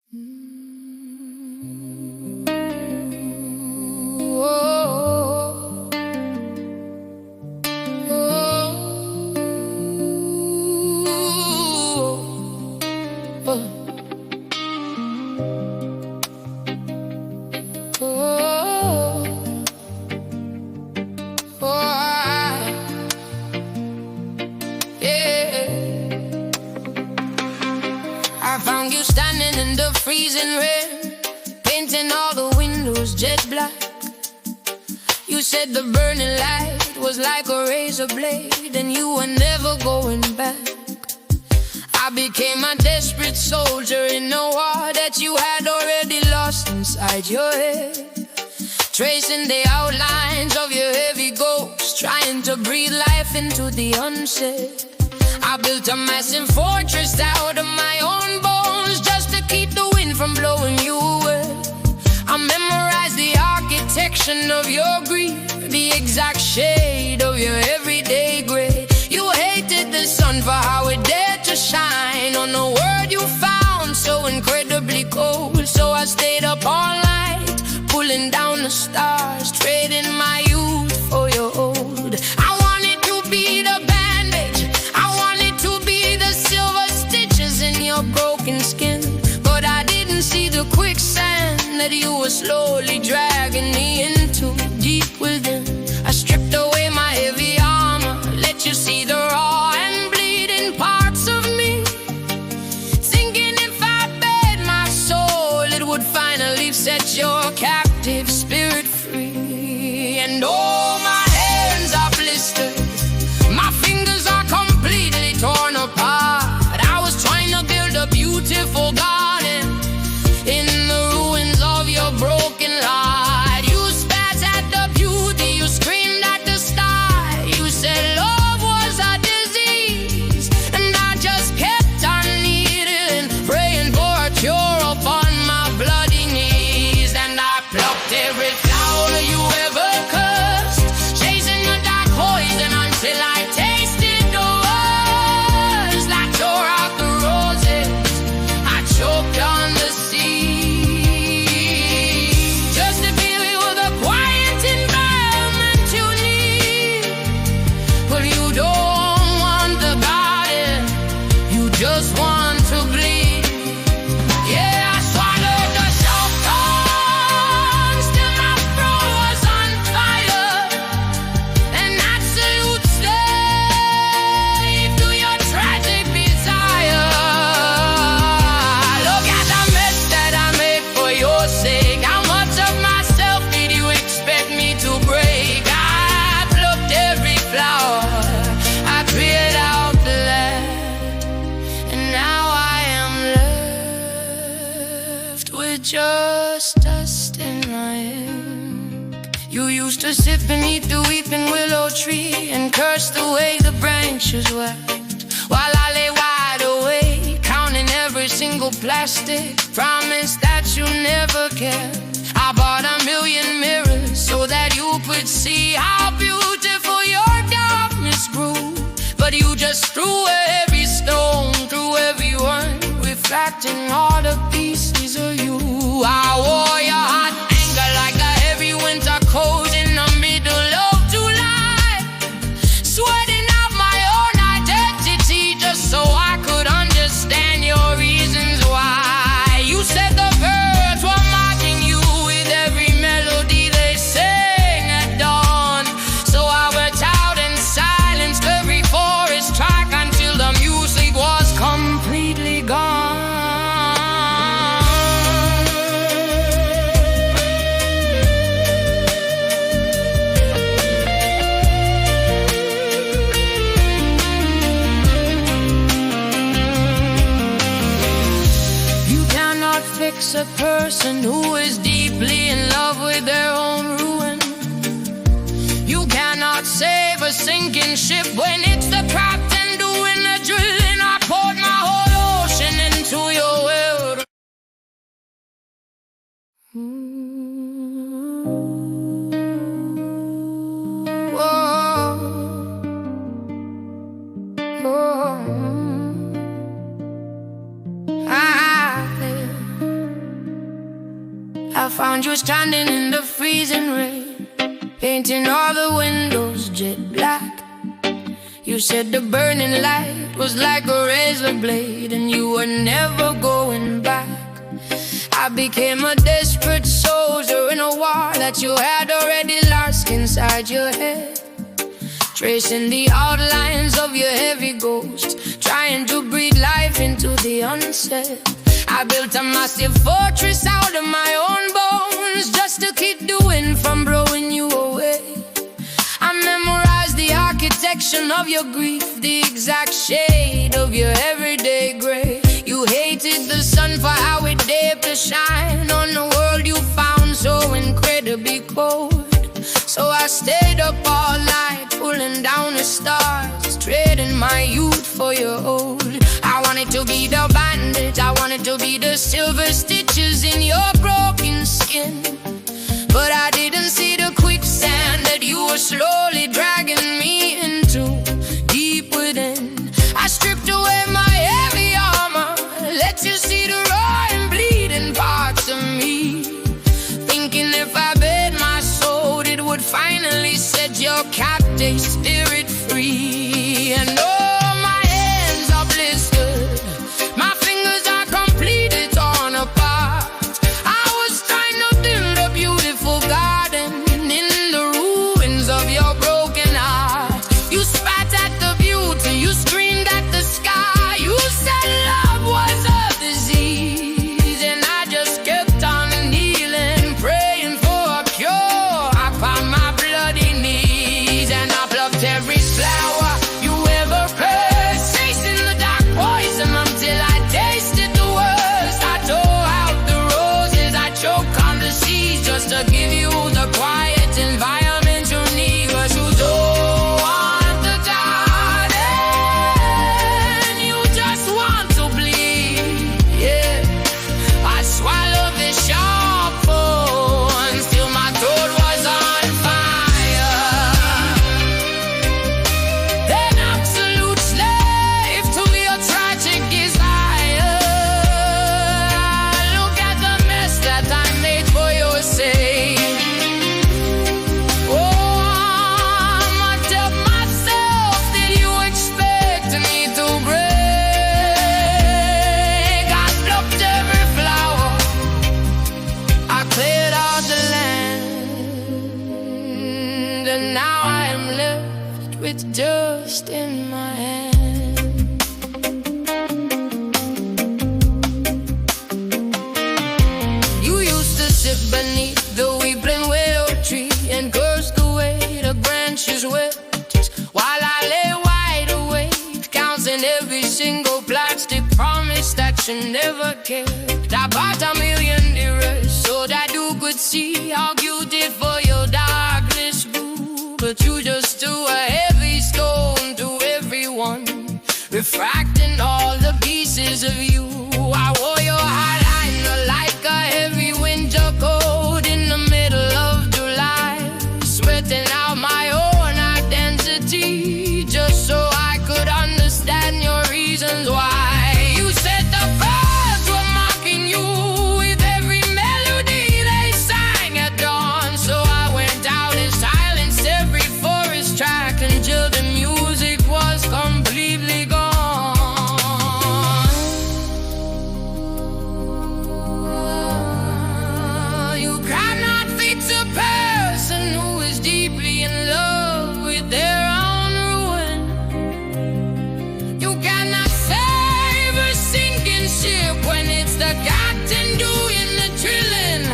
I found you standing in the freezing rain, painting all the windows jet black. You said the burning light was like a razor blade, and you were never going back. I became a desperate soldier in a war that you had already lost inside your head, tracing the outlines of your heavy ghost, trying to breathe life into the unsaid. I built a massive fortress out of my own bones just to keep the wind from blowing you away. I memorized the architecture of your grief, the exact shade of your everyday gray. You hated the sun for how it dared to shine on a world you found so incredibly cold. So I stayed up all night, pulling down the stars, trading my youth for your old. I wanted to be the bandage, I wanted to be the silver stitches in your broken skin, but I didn't see the quicksand that you were slowly dragging me into deep within. I stripped away my heavy armor, let you see the raw and bleeding parts of me, thinking if I bared my soul, it would finally set your captive spirit free. And oh, my hands are blistered, my fingers are completely torn apart. I was trying to build a beautiful garden in the ruins of your broken heart. You spat at the beauty, you screamed at the sky. You said love was a disease, and I just kept on needing, praying for a cure upon my bloody knees. And I plucked every flower you ever cursed, chasing the dark poison until I tasted the worst. Like tore out the roses, I choked on the sea, just to be with the quiet environment you need. But you don't want the garden, you just want to bleed. Yeah, I swallowed the soft tongue, still my throat was on fire, an absolute slave to your tragic desire. Look at the mess that I made for your sake. How much of myself did you expect me to break? I plucked every flower, I cleared out the land, and now I am left with just dust in my hand. You used to sit beneath the weeping willow tree and curse the way the branches wept, while I lay wide awake, counting every single plastic promise that you never kept. I bought a million mirrors so that you could see how beautiful your darkness grew, but you just threw every stone, threw every one, reflecting all the pieces of you. I wore your hot anger like a heavy winter coat in the middle of July, sweating out my own identity just so I could understand your reasons why. You said the birds were mocking you with every melody they sang at dawn, so I went out and silenced every forest track until the music was completely gone. You cannot fix a person who is deeply in love with their own ruin. You cannot save a sinking ship when it's the captain doing the drilling. I poured my whole ocean into your world. Whoa. found you standing in the freezing rain, painting all the windows jet black. You said the burning light was like a razor blade, and you were never going back. I became a desperate soldier in a war that you had already lost inside your head, tracing the outlines of your heavy ghost, trying to breathe life into the unsaid. I built a massive fortress out of my own bones, just to keep the wind from blowing you away. I memorized the architecture of your grief, the exact shade of your everyday gray. You hated the sun for how it dared to shine on the world you found so incredibly cold. So I stayed up all night, pulling down the stars, trading my youth for your old. I wanted to be the bandage, I wanted to be the silver stitches in your broken skin, but I didn't see the quicksand that you were slowly dragging me into, deep within. I stripped away my heavy armor, let you see the raw and bleeding parts of me, thinking if I bared my soul it would finally set your captive spirit free. And oh, my hands are blistered, my fingers are completely torn apart. I was trying to build a beautiful garden in the ruins of your broken heart. You spat at the beauty, you screamed at the sky, you said love was a disease, and I just kept on kneeling, praying for a cure upon my bloody knees. And I plucked every flower you ever heard, chasing the dark poison until I tasted the worst. I tore out the roses, I choked on the seas, just to give you the quiet environment you need. But you don't want the garden, you just want to bleed. Yeah, I swallowed the sharp thorns till my throat was on fire. An absolute slave to your tragic desire. Look at the mess that I made for your sake. Oh, I'ma tell myself, did you expect me to break? I plucked every flower, I cleared out the land, and now I am left with dust in my hand. You used to sit beneath the weeping willow tree and curse the way the branches wept, while I lay wide awake, counting every single plastic promise that you never kept. I bought a million mirrors so that you could see how you did for your darkness grew, but you just threw a heavy stone to everyone, refracting all the pieces of you. I wore your eyeliner like a heavy winter coat in the middle of July, sweating out my own identity, just so I could understand your reasons why. You said the birds were mocking you with every melody they sang at dawn, so I went out and silenced every forest track until the music was completely gone. You cannot fix a person who is deeply in love with their own ruin. You cannot save a sinking ship when it's the captain doing the drilling.